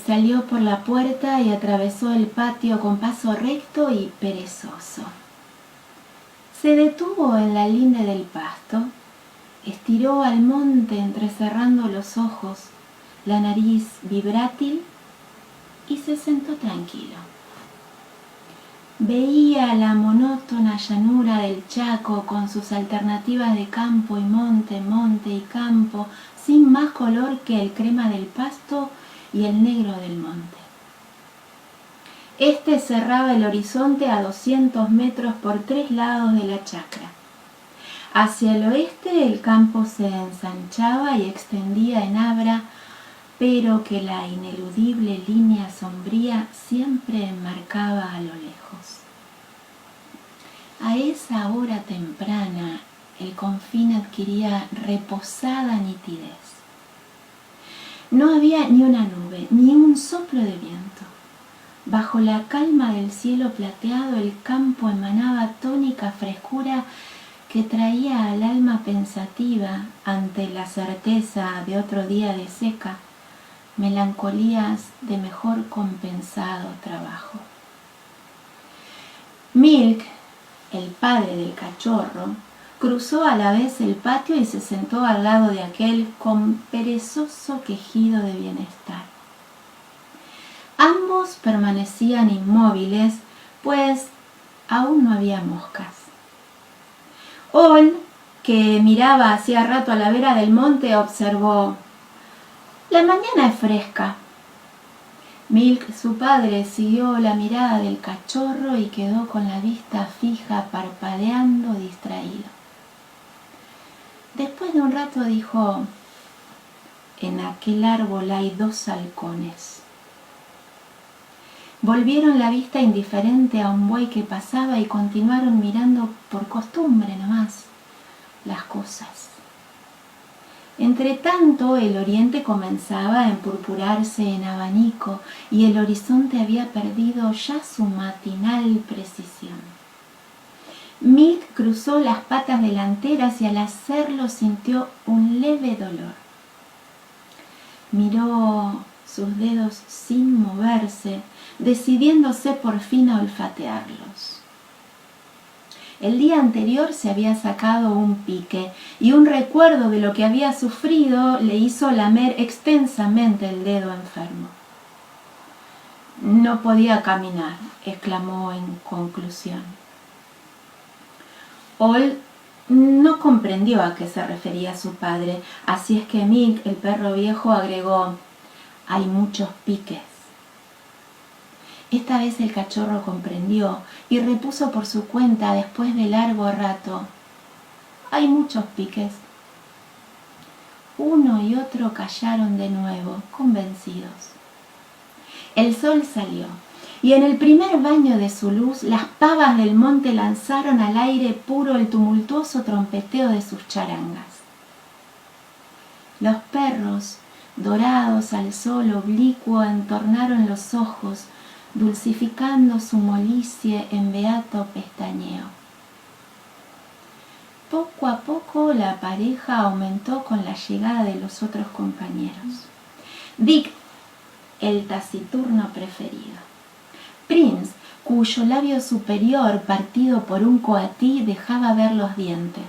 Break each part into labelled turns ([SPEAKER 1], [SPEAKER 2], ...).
[SPEAKER 1] salió por la puerta y atravesó el patio con paso recto y perezoso. Se detuvo en la linde del pasto, estiró al monte entrecerrando los ojos, la nariz vibrátil, y se sentó tranquilo. Veía la monótona llanura del Chaco con sus alternativas de campo y monte, monte y campo, sin más color que el crema del pasto y el negro del monte. Este cerraba el horizonte a 200 metros por 3 lados de la chacra. Hacia el oeste el campo se ensanchaba y extendía en Abra, pero que la ineludible línea sombría siempre enmarcaba a lo lejos. A esa hora temprana el confín adquiría reposada nitidez. No había ni una nube, ni un soplo de viento. Bajo la calma del cielo plateado el campo emanaba tónica frescura que traía al alma pensativa ante la certeza de otro día de seca, melancolías de mejor compensado trabajo. Milk, el padre del cachorro, cruzó a la vez el patio y se sentó al lado de aquel con perezoso quejido de bienestar. Ambos permanecían inmóviles, pues aún no había moscas. Ol, que miraba hacía rato a la vera del monte, observó: «La mañana es fresca». Milk, su padre, siguió la mirada del cachorro y quedó con la vista fija, parpadeando, distraído. Después de un rato dijo: «En aquel árbol hay 2 halcones». Volvieron la vista indiferente a un buey que pasaba y continuaron mirando por costumbre nomás las cosas. Entretanto, el oriente comenzaba a empurpurarse en abanico y el horizonte había perdido ya su matinal precisión. Milk cruzó las patas delanteras y al hacerlo sintió un leve dolor. Miró sus dedos sin moverse, decidiéndose por fin a olfatearlos. El día anterior se había sacado un pique y un recuerdo de lo que había sufrido le hizo lamer extensamente el dedo enfermo. «No podía caminar», exclamó en conclusión. Ol no comprendió a qué se refería su padre, así es que Milk, el perro viejo, agregó: «Hay muchos piques». Esta vez el cachorro comprendió y repuso por su cuenta después de largo rato: «Hay muchos piques». Uno y otro callaron de nuevo, convencidos. El sol salió, y en el primer baño de su luz las pavas del monte lanzaron al aire puro el tumultuoso trompeteo de sus charangas. Los perros, dorados al sol oblicuo, entornaron los ojos, dulcificando su molicie en beato pestañeo. Poco a poco la pareja aumentó con la llegada de los otros compañeros. Dick, el taciturno preferido. Prince, cuyo labio superior, partido por un coatí, dejaba ver los dientes.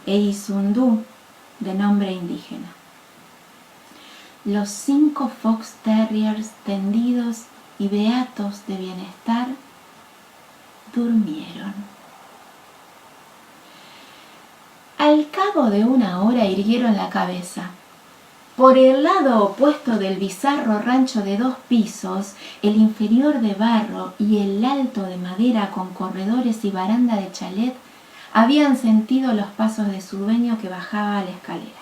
[SPEAKER 1] E Isundú, de nombre indígena. Los 5 fox terriers tendidos y beatos de bienestar durmieron. Al cabo de una hora irguieron la cabeza. Por el lado opuesto del bizarro rancho de 2 pisos, el inferior de barro y el alto de madera con corredores y baranda de chalet, habían sentido los pasos de su dueño que bajaba a la escalera.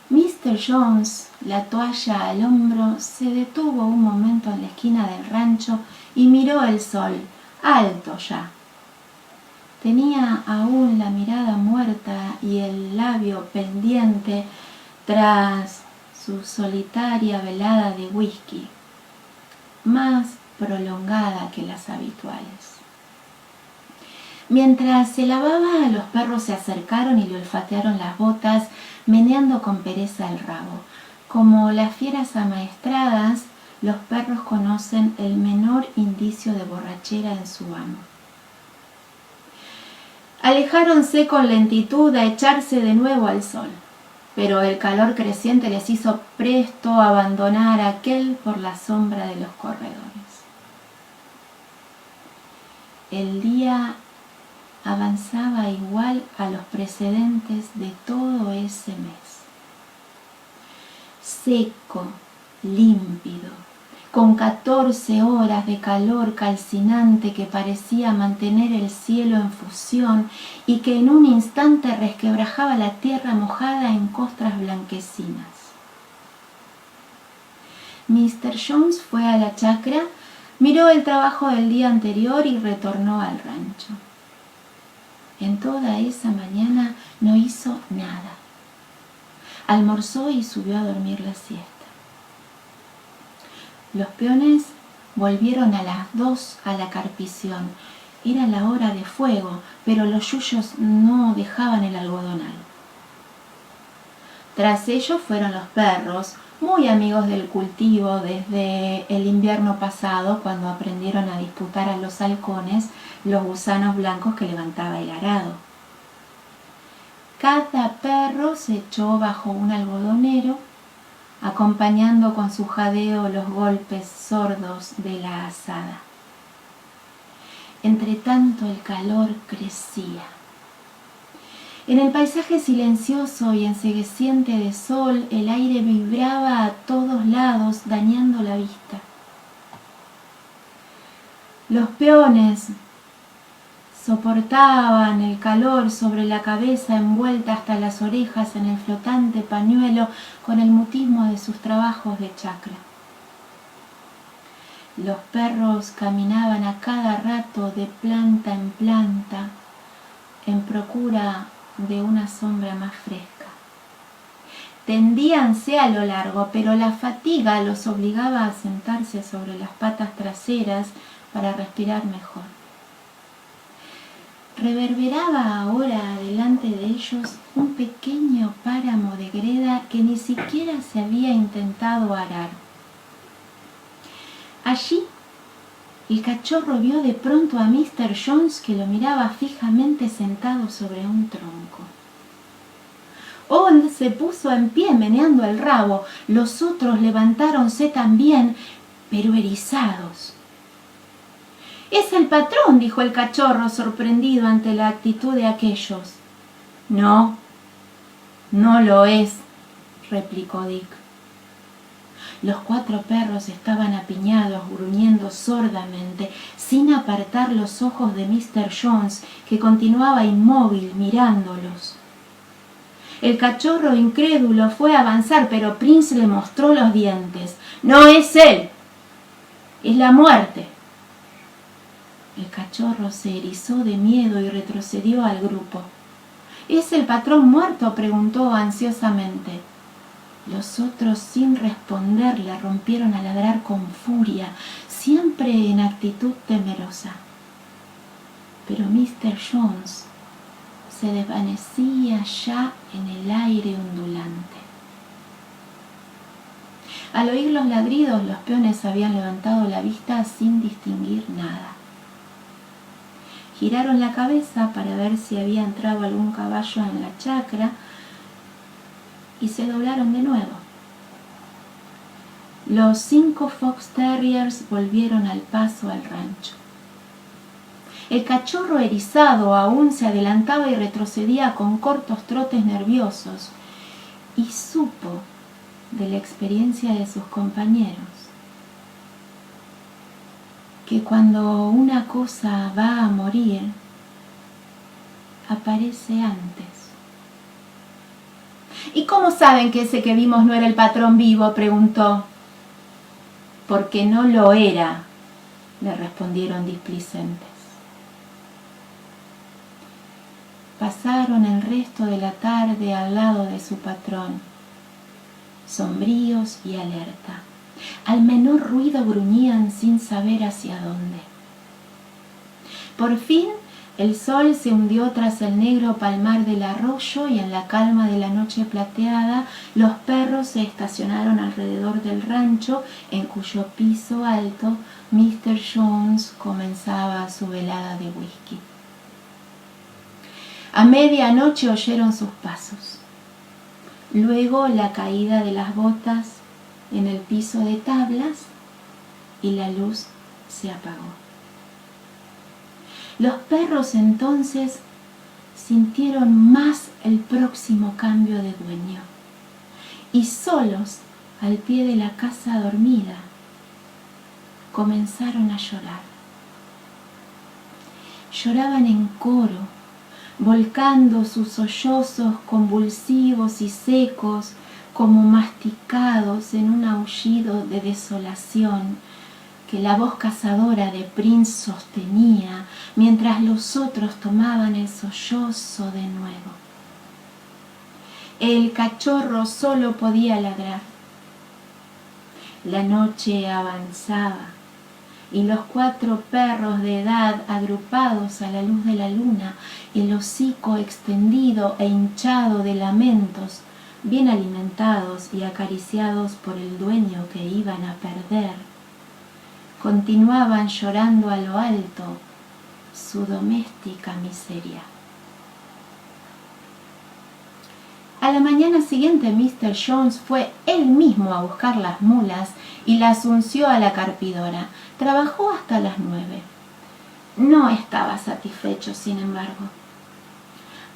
[SPEAKER 1] Mr. Jones, la toalla al hombro, se detuvo un momento en la esquina del rancho y miró el sol, alto ya. Tenía aún la mirada muerta y el labio pendiente tras su solitaria velada de whisky, más prolongada que las habituales. Mientras se lavaba, los perros se acercaron y le olfatearon las botas, meneando con pereza el rabo. Como las fieras amaestradas, los perros conocen el menor indicio de borrachera en su amo. Alejáronse con lentitud a echarse de nuevo al sol, pero el calor creciente les hizo presto abandonar aquel por la sombra de los corredores. El día avanzaba igual a los precedentes de todo ese mes. Seco, límpido, con 14 horas de calor calcinante que parecía mantener el cielo en fusión y que en un instante resquebrajaba la tierra mojada en costras blanquecinas. Mr. Jones fue a la chacra, miró el trabajo del día anterior y retornó al rancho. En toda esa mañana no hizo nada. Almorzó y subió a dormir la siesta. Los peones volvieron a las 2 a la carpición. Era la hora de fuego, pero los yuyos no dejaban el algodonal. Tras ellos fueron los perros, muy amigos del cultivo desde el invierno pasado, cuando aprendieron a disputar a los halcones los gusanos blancos que levantaba el arado. Cada perro se echó bajo un algodonero, acompañando con su jadeo los golpes sordos de la azada. Entretanto el calor crecía. En el paisaje silencioso y encegueciente de sol, el aire vibraba a todos lados, dañando la vista. Los peones soportaban el calor sobre la cabeza envuelta hasta las orejas en el flotante pañuelo con el mutismo de sus trabajos de chacra. Los perros caminaban a cada rato de planta en planta en procura de una sombra más fresca. Tendíanse a lo largo, pero la fatiga los obligaba a sentarse sobre las patas traseras para respirar mejor. Reverberaba ahora delante de ellos un pequeño páramo de greda que ni siquiera se había intentado arar. Allí, el cachorro vio de pronto a Mr. Jones, que lo miraba fijamente sentado sobre un tronco. Old se puso en pie meneando el rabo. Los otros levantáronse también, pero erizados. «Es el patrón», dijo el cachorro, sorprendido ante la actitud de aquellos. «No, no lo es», replicó Dick. Los 4 perros estaban apiñados, gruñendo sordamente, sin apartar los ojos de Mr. Jones, que continuaba inmóvil mirándolos. El cachorro incrédulo fue a avanzar, pero Prince le mostró los dientes. «No es él, es la muerte». El cachorro se erizó de miedo y retrocedió al grupo. «¿Es el patrón muerto?», preguntó ansiosamente. Los otros, sin responder, le rompieron a ladrar con furia, siempre en actitud temerosa. Pero Mr. Jones se desvanecía ya en el aire ondulante. Al oír los ladridos, los peones habían levantado la vista sin distinguir nada. Giraron la cabeza para ver si había entrado algún caballo en la chacra y se doblaron de nuevo. Los 5 Fox Terriers volvieron al paso al rancho. El cachorro erizado aún se adelantaba y retrocedía con cortos trotes nerviosos, y supo de la experiencia de sus compañeros que cuando una cosa va a morir, aparece antes. «¿Y cómo saben que ese que vimos no era el patrón vivo?», preguntó. «Porque no lo era», le respondieron displicentes. Pasaron el resto de la tarde al lado de su patrón, sombríos y alerta. Al menor ruido gruñían sin saber hacia dónde. Por fin El sol se hundió tras el negro palmar del arroyo y en la calma de la noche plateada los perros se estacionaron alrededor del rancho en cuyo piso alto Mr. Jones comenzaba su velada de whisky. A medianoche oyeron sus pasos. Luego la caída de las botas en el piso de tablas y la luz se apagó. Los perros entonces sintieron más el próximo cambio de dueño y solos al pie de la casa dormida comenzaron a llorar. Lloraban en coro, volcando sus sollozos convulsivos y secos como masticados en un aullido de desolación que la voz cazadora de Prince sostenía mientras los otros tomaban el sollozo de nuevo. El cachorro solo podía ladrar. La noche avanzaba y los 4 perros de edad agrupados a la luz de la luna, el hocico extendido e hinchado de lamentos, bien alimentados y acariciados por el dueño que iban a perder, continuaban llorando a lo alto su doméstica miseria. A la mañana siguiente Mr. Jones fue él mismo a buscar las mulas y las unció a la carpidora. Trabajó hasta las 9. No estaba satisfecho, sin embargo.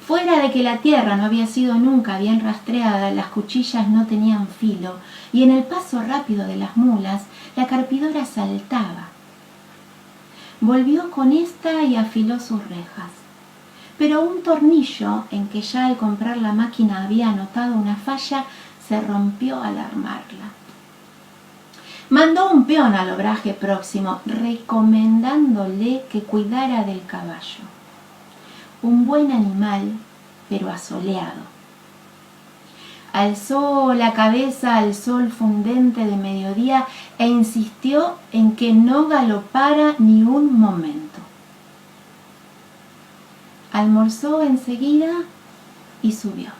[SPEAKER 1] Fuera de que la tierra no había sido nunca bien rastreada, las cuchillas no tenían filo, y en el paso rápido de las mulas, la carpidora saltaba. Volvió con esta y afiló sus rejas. Pero un tornillo, en que ya al comprar la máquina había notado una falla, se rompió al armarla. Mandó un peón al obraje próximo, recomendándole que cuidara del caballo. Un buen animal, pero asoleado. Alzó la cabeza al sol fundente de mediodía e insistió en que no galopara ni un momento. Almorzó enseguida y subió.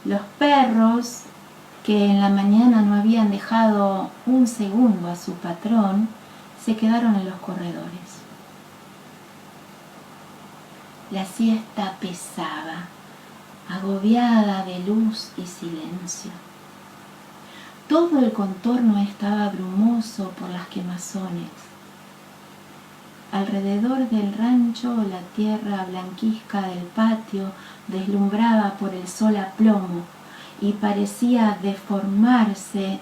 [SPEAKER 1] Los perros, que en la mañana no habían dejado un segundo a su patrón, se quedaron en los corredores. La siesta pesaba, agobiada de luz y silencio. Todo el contorno estaba brumoso por las quemazones. Alrededor del rancho, la tierra blanquizca del patio deslumbraba por el sol a plomo y parecía deformarse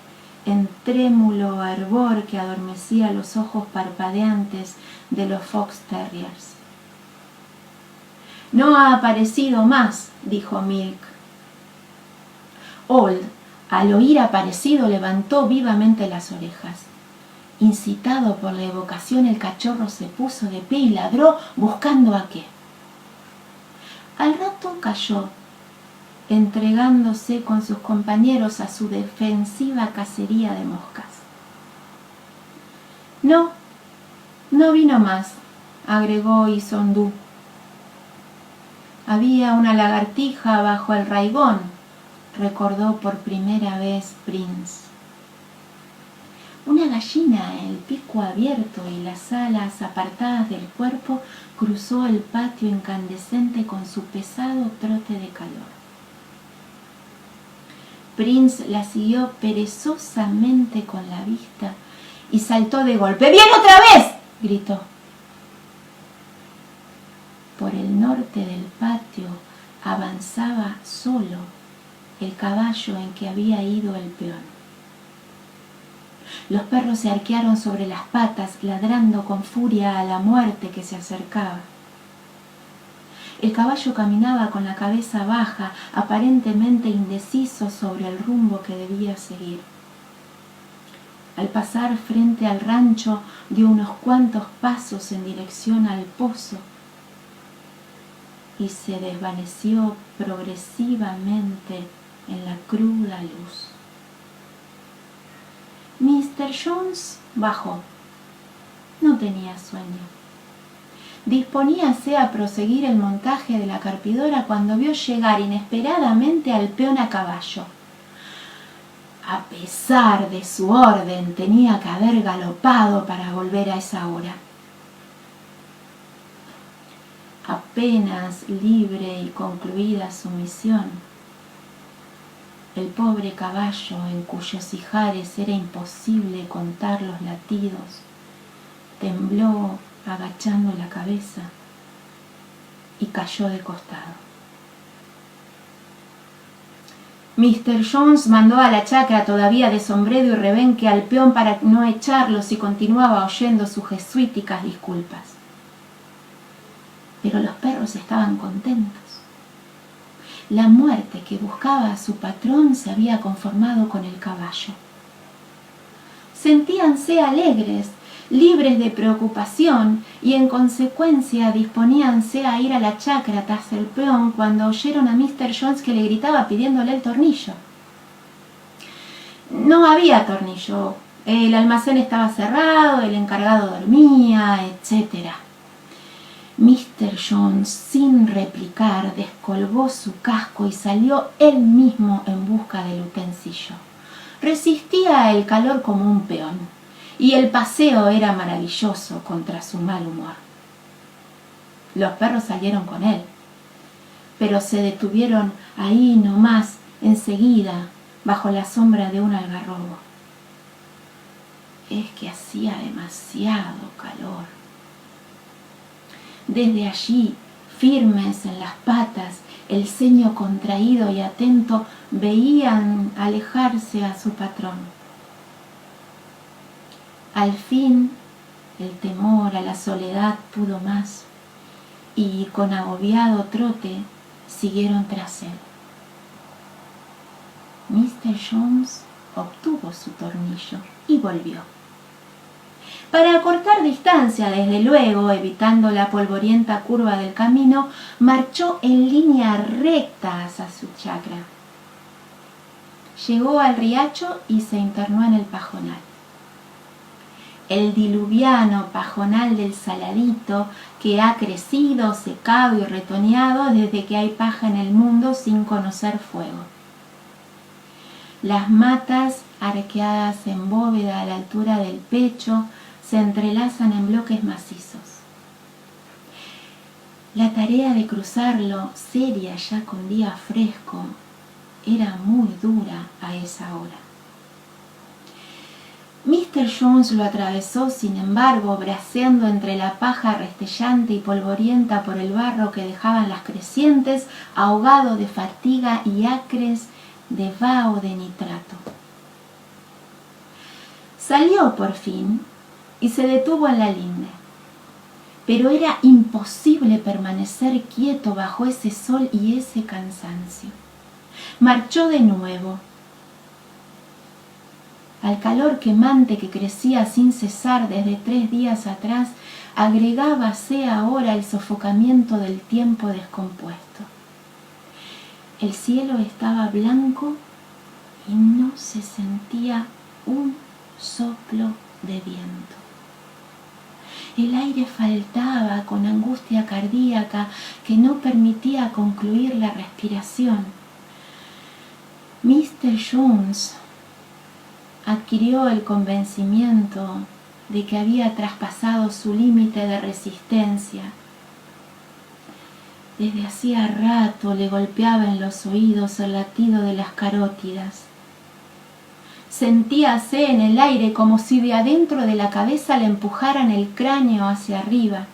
[SPEAKER 1] en trémulo ardor que adormecía los ojos parpadeantes de los fox terriers. «No ha aparecido más», dijo Milk. Old, al oír aparecido, levantó vivamente las orejas. Incitado por la evocación, el cachorro se puso de pie y ladró buscando a qué. Al rato cayó, entregándose con sus compañeros a su defensiva cacería de moscas. No vino más, agregó Isondú. Había una lagartija bajo el raigón, recordó por primera vez Prince. Una gallina, el pico abierto y las alas apartadas del cuerpo, cruzó el patio incandescente con su pesado trote de calor. Prince la siguió perezosamente con la vista y saltó de golpe. ¡Viene otra vez!, gritó. Por el norte del patio avanzaba solo el caballo en que había ido el peón. Los perros se arquearon sobre las patas, ladrando con furia a la muerte que se acercaba. El caballo caminaba con la cabeza baja, aparentemente indeciso sobre el rumbo que debía seguir. Al pasar frente al rancho, dio unos cuantos pasos en dirección al pozo y se desvaneció progresivamente en la cruda luz. Mr. Jones bajó. No tenía sueño. disponíase a proseguir el montaje de la carpidora cuando vio llegar inesperadamente al peón a caballo. A pesar de su orden, tenía que haber galopado para volver a esa hora. Apenas libre y concluida su misión, el pobre caballo, en cuyos ijares era imposible contar los latidos, tembló agachando la cabeza y cayó de costado. Mr. Jones mandó a la chacra, todavía de sombrero y rebenque, al peón para no echarlos y continuaba oyendo sus jesuíticas disculpas. Pero los perros estaban contentos. La muerte que buscaba a su patrón se había conformado con el caballo. Sentíanse alegres, libres de preocupación, y en consecuencia disponíanse a ir a la chacra tras el peón cuando oyeron a Mr. Jones que le gritaba pidiéndole el tornillo. No había tornillo, el almacén estaba cerrado, el encargado dormía, etc. Mr. Jones, sin replicar, descolgó su casco y salió él mismo en busca del utensilio. Resistía el calor como un peón, y el paseo era maravilloso contra su mal humor. Los perros salieron con él, pero se detuvieron ahí nomás, enseguida, bajo la sombra de un algarrobo. Es que hacía demasiado calor. Desde allí, firmes en las patas, el ceño contraído y atento, veían alejarse a su patrón. Al fin, el temor a la soledad pudo más, y con agobiado trote siguieron tras él. Mr. Jones obtuvo su tornillo y volvió. Para acortar distancia, desde luego, evitando la polvorienta curva del camino, marchó en línea recta hacia su chacra. Llegó al riacho y se internó en el pajonal. El diluviano pajonal del Saladito, que ha crecido, secado y retoñado desde que hay paja en el mundo sin conocer fuego. Las matas, arqueadas en bóveda a la altura del pecho, se entrelazan en bloques macizos. La tarea de cruzarlo, seria ya con día fresco, era muy dura a esa hora. Mr. Jones lo atravesó, sin embargo, braceando entre la paja restellante y polvorienta por el barro que dejaban las crecientes, ahogado de fatiga y acres de vaho de nitrato. Salió por fin y se detuvo en la linde, pero era imposible permanecer quieto bajo ese sol y ese cansancio. Marchó de nuevo. Al calor quemante que crecía sin cesar desde 3 días atrás, agregábase ahora el sofocamiento del tiempo descompuesto. El cielo estaba blanco y no se sentía un soplo de viento. El aire faltaba con angustia cardíaca que no permitía concluir la respiración. Mr. Jones adquirió el convencimiento de que había traspasado su límite de resistencia. Desde hacía rato le golpeaba en los oídos el latido de las carótidas. Sentíase en el aire como si de adentro de la cabeza le empujaran el cráneo hacia arriba.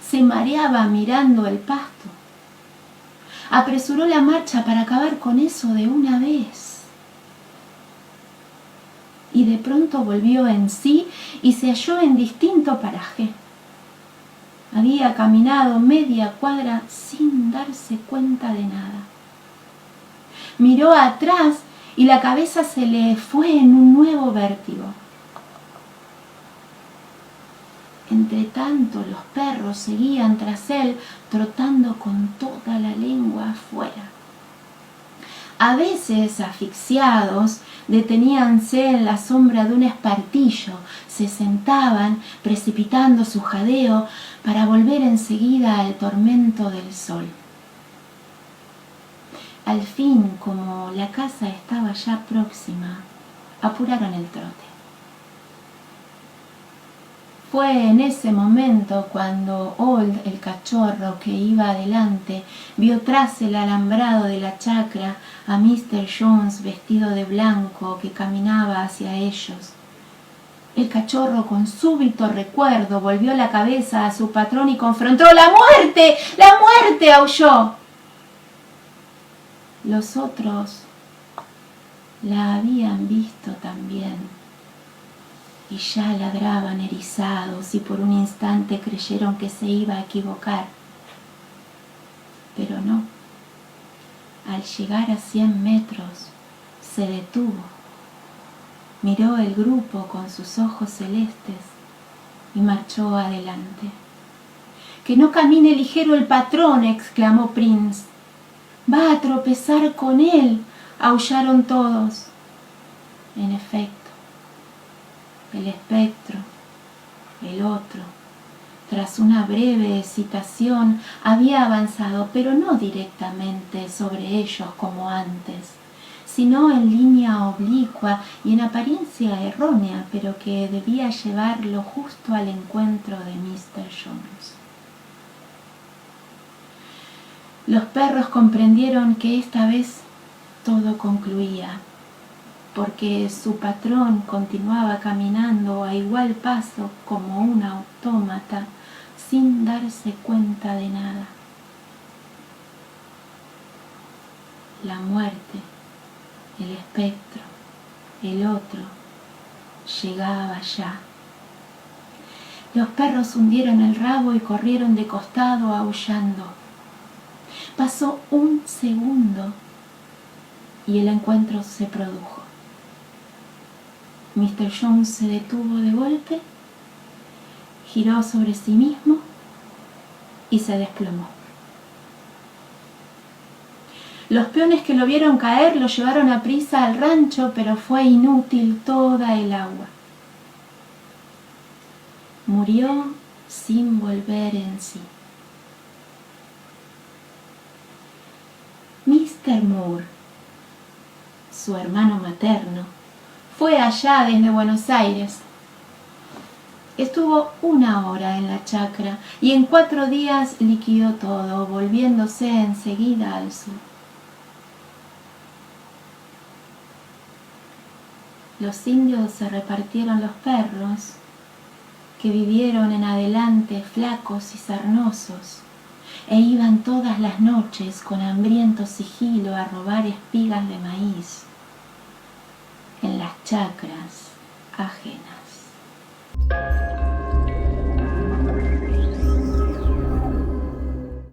[SPEAKER 1] Se mareaba mirando el pasto. Apresuró la marcha para acabar con eso de una vez. Y de pronto volvió en sí y se halló en distinto paraje. Había caminado media cuadra sin darse cuenta de nada. Miró atrás y la cabeza se le fue en un nuevo vértigo. Entretanto, los perros seguían tras él, trotando con toda la lengua afuera. A veces, asfixiados, deteníanse en la sombra de un espartillo, se sentaban, precipitando su jadeo, para volver enseguida al tormento del sol. Al fin, como la casa estaba ya próxima, apuraron el trote. Fue en ese momento cuando Old, el cachorro que iba adelante, vio tras el alambrado de la chacra a Mr. Jones vestido de blanco que caminaba hacia ellos. El cachorro, con súbito recuerdo, volvió la cabeza a su patrón y confrontó. ¡La muerte! ¡La muerte!, aulló. Los otros la habían visto también y ya ladraban erizados y por un instante creyeron que se iba a equivocar. Pero no. Al llegar a 100 metros, se detuvo. Miró el grupo con sus ojos celestes y marchó adelante. «¡Que no camine ligero el patrón!», exclamó Prince. «Va a tropezar con él», aullaron todos. En efecto, el espectro, el otro, tras una breve hesitación, había avanzado, pero no directamente sobre ellos como antes, sino en línea oblicua y en apariencia errónea, pero que debía llevarlo justo al encuentro de Mr. Jones. Los perros comprendieron que esta vez todo concluía, porque su patrón continuaba caminando a igual paso como un autómata, sin darse cuenta de nada. La muerte, el espectro, el otro, llegaba ya. Los perros hundieron el rabo y corrieron de costado aullando. Pasó un segundo y el encuentro se produjo. Mr. Jones se detuvo de golpe, giró sobre sí mismo y se desplomó. Los peones que lo vieron caer lo llevaron a prisa al rancho, pero fue inútil toda el agua. Murió sin volver en sí. Mr. Moore, su hermano materno, fue allá desde Buenos Aires. Estuvo 1 hora en la chacra y en 4 días liquidó todo, volviéndose enseguida al sur. Los indios se repartieron los perros, que vivieron en adelante flacos y sarnosos, e iban todas las noches con hambriento sigilo a robar espigas de maíz en las chacras ajenas.